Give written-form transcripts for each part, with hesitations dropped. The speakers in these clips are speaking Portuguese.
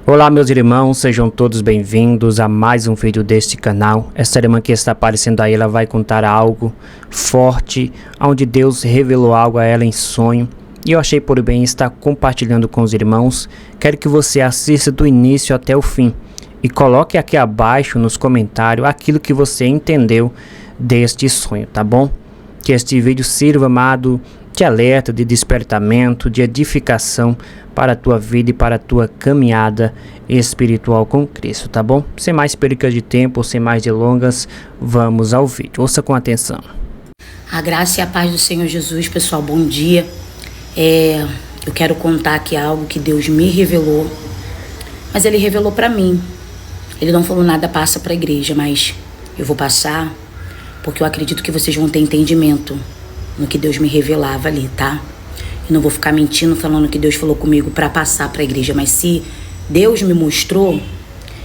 Olá meus irmãos, sejam todos bem-vindos a mais um vídeo deste canal. Essa irmã que está aparecendo aí, ela vai contar algo forte, onde Deus revelou algo a ela em sonho. E eu achei por bem estar compartilhando com os irmãos. Quero que você assista do início até o fim. E coloque aqui abaixo nos comentários aquilo que você entendeu deste sonho, tá bom? Que este vídeo sirva, amado, de alerta, de despertamento, de edificação para a tua vida e para a tua caminhada espiritual com Cristo, tá bom? Sem mais percas de tempo, sem mais delongas, vamos ao vídeo. Ouça com atenção. A graça e a paz do Senhor Jesus, pessoal, bom dia. Eu quero contar aqui algo que Deus me revelou, mas Ele revelou para mim. Ele não falou nada, passa para a igreja, mas eu vou passar porque eu acredito que vocês vão ter entendimento no que Deus me revelava ali, tá? Eu não vou ficar mentindo falando que Deus falou comigo para passar para a igreja, mas se Deus me mostrou,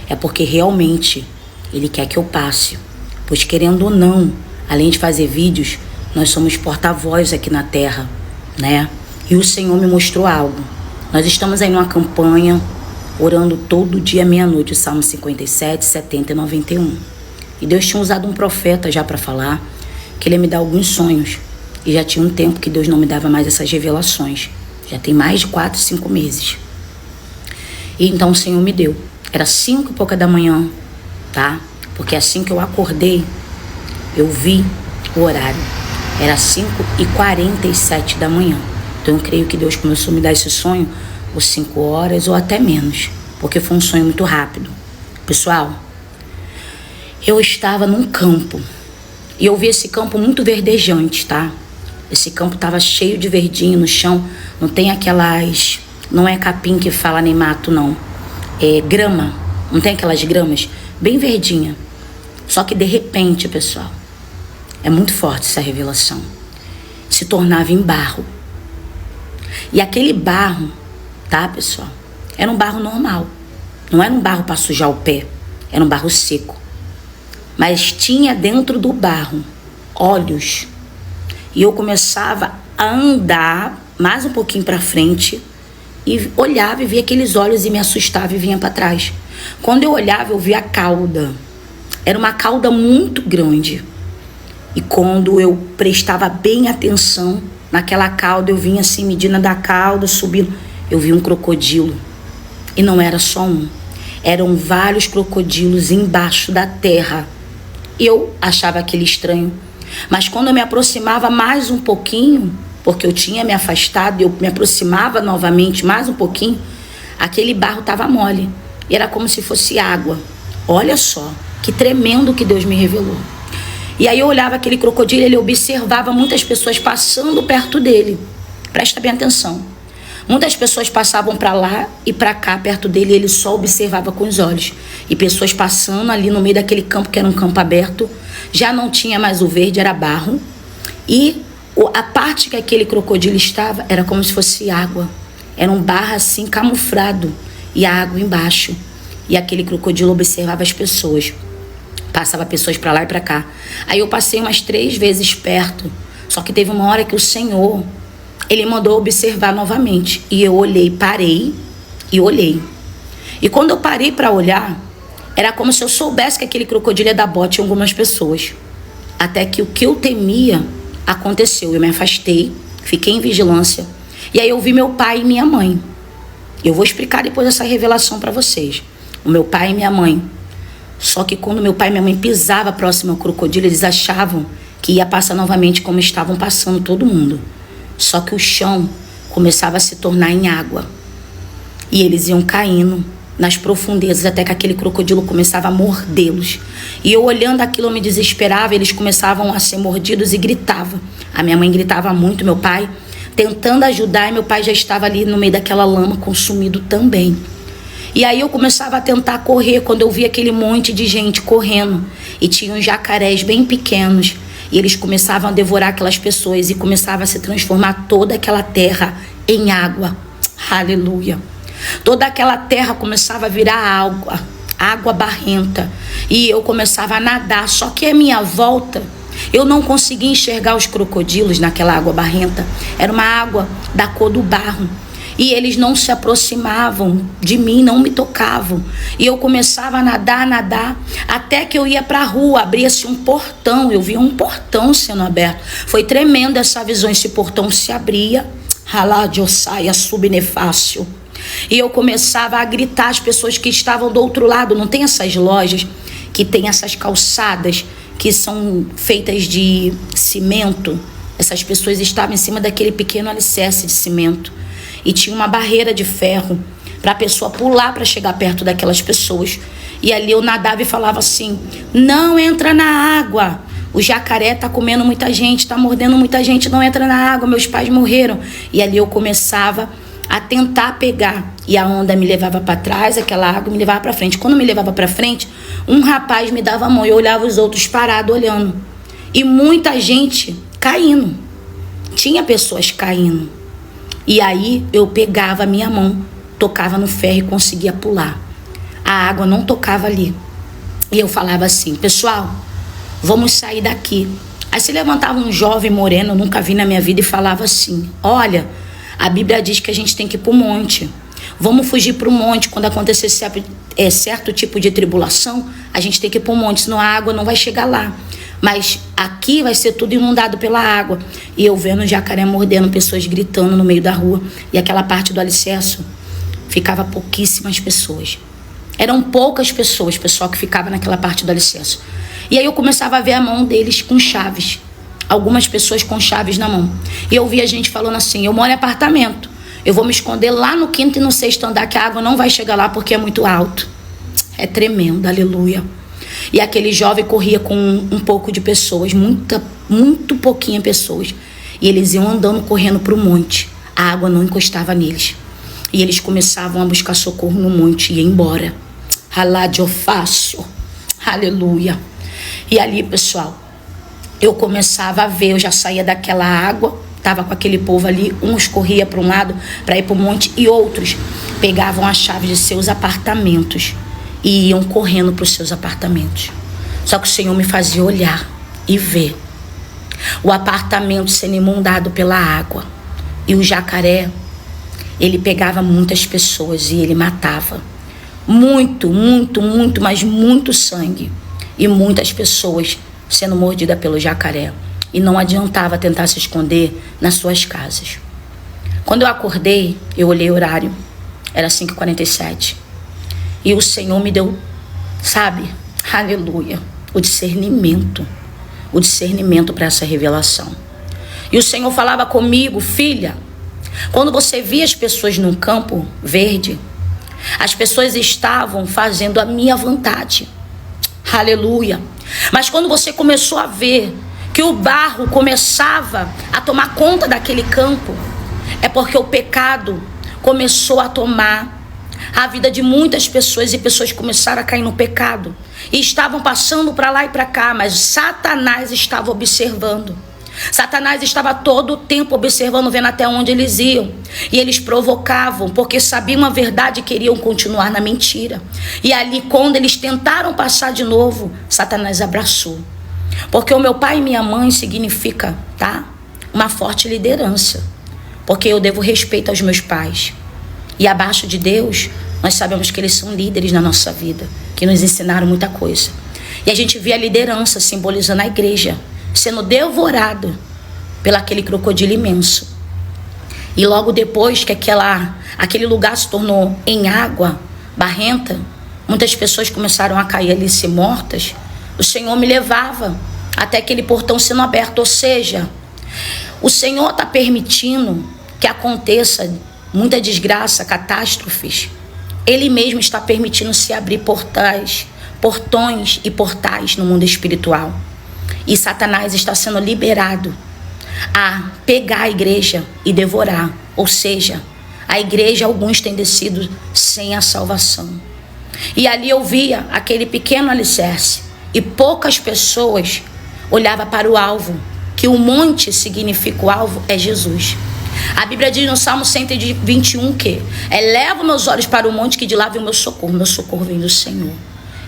é porque realmente Ele quer que eu passe. Pois querendo ou não, além de fazer vídeos, nós somos porta-voz aqui na terra, né? E o Senhor me mostrou algo. Nós estamos aí numa campanha, orando todo dia meia-noite, Salmo 57, 70 e 91. E Deus tinha usado um profeta já para falar que Ele ia me dar alguns sonhos. E já tinha um tempo que Deus não me dava mais essas revelações. Já tem mais de 4, 5 meses. E então o Senhor me deu. Era 5 e pouca da manhã, tá? Porque assim que eu acordei, eu vi o horário. Era 5h47 da manhã. Então eu creio que Deus começou a me dar esse sonho por 5 horas ou até menos. Porque foi um sonho muito rápido. Pessoal, eu estava num campo. E eu vi esse campo muito verdejante, tá? Esse campo tava cheio de verdinho no chão. Não tem aquelas... Não é capim que fala nem mato, não. É grama. Não tem aquelas gramas? Bem verdinha. Só que de repente, pessoal, é muito forte essa revelação. Se tornava em barro. E aquele barro, tá, pessoal? Era um barro normal. Não era um barro para sujar o pé. Era um barro seco. Mas tinha dentro do barro olhos. E eu começava a andar mais um pouquinho para frente e olhava e via aqueles olhos e me assustava e vinha para trás. Quando eu olhava, eu via a cauda. Era uma cauda muito grande. E quando eu prestava bem atenção naquela cauda, eu vinha assim, medindo da cauda, subindo. Eu vi um crocodilo. E não era só um. Eram vários crocodilos embaixo da terra. Eu achava aquele estranho. Mas quando eu me aproximava mais um pouquinho, porque eu tinha me afastado, eu me aproximava novamente mais um pouquinho, aquele barro estava mole. E era como se fosse água. Olha só, que tremendo que Deus me revelou. E aí eu olhava aquele crocodilo, ele observava muitas pessoas passando perto dele. Presta bem atenção. Muitas pessoas passavam para lá e para cá, perto dele, e ele só observava com os olhos. E pessoas passando ali no meio daquele campo, que era um campo aberto, já não tinha mais o verde, era barro. E a parte que aquele crocodilo estava era como se fosse água. Era um barro assim, camuflado, e a água embaixo. E aquele crocodilo observava as pessoas. Passava pessoas para lá e para cá. Aí eu passei umas 3 vezes perto. Só que teve uma hora que o Senhor... Ele mandou observar novamente. E eu olhei, parei e olhei. E quando eu parei para olhar, era como se eu soubesse que aquele crocodilo ia dar bote em algumas pessoas. Até que o que eu temia aconteceu. Eu me afastei, fiquei em vigilância. E aí eu vi meu pai e minha mãe. Eu vou explicar depois essa revelação para vocês. O meu pai e minha mãe. Só que quando meu pai e minha mãe pisavam próximo ao crocodilo, eles achavam que ia passar novamente como estavam passando todo mundo. Só que o chão começava a se tornar em água. E eles iam caindo nas profundezas até que aquele crocodilo começava a mordê-los. E eu olhando aquilo, eu me desesperava, eles começavam a ser mordidos e gritavam. A minha mãe gritava muito, meu pai tentando ajudar, e meu pai já estava ali no meio daquela lama, consumido também. E aí eu começava a tentar correr quando eu via aquele monte de gente correndo. E tinha uns jacarés bem pequenos. E eles começavam a devorar aquelas pessoas e começava a se transformar toda aquela terra em água. Aleluia. Toda aquela terra começava a virar água barrenta. E eu começava a nadar. Só que à minha volta, eu não conseguia enxergar os crocodilos naquela água barrenta. Era uma água da cor do barro. E eles não se aproximavam de mim, não me tocavam. E eu começava a nadar, até que eu ia para a rua, abria-se um portão, eu via um portão sendo aberto. Foi tremenda essa visão, esse portão se abria, saia subnefácio. E eu começava a gritar as pessoas que estavam do outro lado. Não tem essas lojas que tem essas calçadas que são feitas de cimento? Essas pessoas estavam em cima daquele pequeno alicerce de cimento. E tinha uma barreira de ferro para a pessoa pular para chegar perto daquelas pessoas. E ali eu nadava e falava assim: não entra na água. O jacaré está comendo muita gente, está mordendo muita gente, não entra na água, meus pais morreram. E ali eu começava a tentar pegar. E a onda me levava para trás, aquela água me levava para frente. Quando me levava para frente, um rapaz me dava a mão e eu olhava os outros parados olhando. E muita gente caindo. Tinha pessoas caindo. E aí eu pegava a minha mão, tocava no ferro e conseguia pular. A água não tocava ali. E eu falava assim: pessoal, vamos sair daqui. Aí se levantava um jovem moreno, eu nunca vi na minha vida, e falava assim: olha, a Bíblia diz que a gente tem que ir para o monte. Vamos fugir para o monte. Quando acontecer certo tipo de tribulação, a gente tem que ir para o monte, senão a água não vai chegar lá. Mas aqui vai ser tudo inundado pela água. E eu vendo o jacaré mordendo, pessoas gritando no meio da rua. E aquela parte do alicerce ficava pouquíssimas pessoas. Eram poucas pessoas, pessoal, que ficava naquela parte do alicerce. E aí eu começava a ver a mão deles com chaves. Algumas pessoas com chaves na mão. E eu via gente falando assim: eu moro em apartamento, eu vou me esconder lá no 5º e no 6º andar, que a água não vai chegar lá porque é muito alto. É tremendo, aleluia. E aquele jovem corria com um pouco de pessoas, muito pouquinha pessoas. E eles iam andando, correndo para o monte. A água não encostava neles. E eles começavam a buscar socorro no monte e ia embora. Fácil. Aleluia. E ali, pessoal, eu começava a ver, eu já saía daquela água, estava com aquele povo ali, uns corria para um lado para ir para o monte e outros pegavam a chave de seus apartamentos e iam correndo para os seus apartamentos. Só que o Senhor me fazia olhar e ver o apartamento sendo inundado pela água. E o jacaré, ele pegava muitas pessoas e ele matava. Muito, mas muito sangue. E muitas pessoas sendo mordidas pelo jacaré. E não adiantava tentar se esconder nas suas casas. Quando eu acordei, eu olhei o horário. Era 5h47. E o Senhor me deu, sabe, aleluia, o discernimento para essa revelação. E o Senhor falava comigo: filha, quando você via as pessoas num campo verde, as pessoas estavam fazendo a minha vontade, aleluia. Mas quando você começou a ver que o barro começava a tomar conta daquele campo, é porque o pecado começou a tomar a vida de muitas pessoas e pessoas começaram a cair no pecado e estavam passando para lá e para cá, mas Satanás estava observando. Satanás estava todo o tempo observando, vendo até onde eles iam. E eles provocavam, porque sabiam a verdade e queriam continuar na mentira. E ali, quando eles tentaram passar de novo, Satanás abraçou. Porque o meu pai e minha mãe significa, tá? Uma forte liderança. Porque eu devo respeito aos meus pais. E abaixo de Deus, nós sabemos que eles são líderes na nossa vida, que nos ensinaram muita coisa. E a gente vê a liderança simbolizando a igreja, sendo devorado pelaquele crocodilo imenso. E logo depois que aquele lugar se tornou em água barrenta, muitas pessoas começaram a cair ali e ser mortas. O Senhor me levava até aquele portão sendo aberto. Ou seja, o Senhor está permitindo que aconteça muita desgraça, catástrofes. Ele mesmo está permitindo se abrir portões e portais no mundo espiritual. E Satanás está sendo liberado a pegar a igreja e devorar. Ou seja, a igreja, alguns têm descido sem a salvação. E ali eu via aquele pequeno alicerce e poucas pessoas olhavam para o alvo, que o monte significa o alvo, é Jesus. A Bíblia diz no Salmo 121 que eleva meus olhos para o monte, que de lá vem o meu socorro vem do Senhor.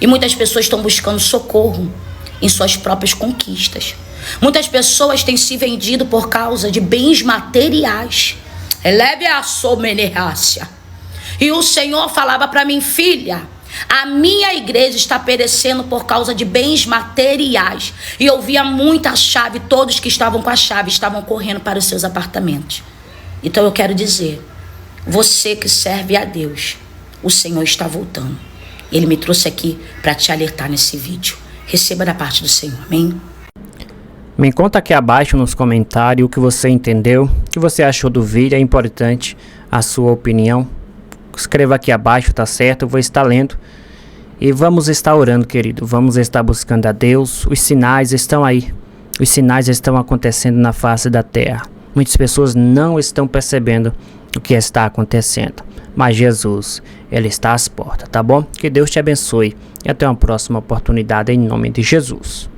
E muitas pessoas estão buscando socorro em suas próprias conquistas. Muitas pessoas têm se vendido por causa de bens materiais. Eleve a somenerrácia. E o Senhor falava para mim: filha, a minha igreja está perecendo por causa de bens materiais. E eu via muita chave, todos que estavam com a chave estavam correndo para os seus apartamentos. Então eu quero dizer, você que serve a Deus, o Senhor está voltando. Ele me trouxe aqui para te alertar nesse vídeo. Receba da parte do Senhor, amém? Me conta aqui abaixo nos comentários o que você entendeu, o que você achou do vídeo. É importante a sua opinião. Escreva aqui abaixo, tá certo? Eu vou estar lendo. E vamos estar orando, querido. Vamos estar buscando a Deus. Os sinais estão aí. Os sinais estão acontecendo na face da terra. Muitas pessoas não estão percebendo o que está acontecendo. Mas Jesus, Ele está às portas, tá bom? Que Deus te abençoe. E até uma próxima oportunidade em nome de Jesus.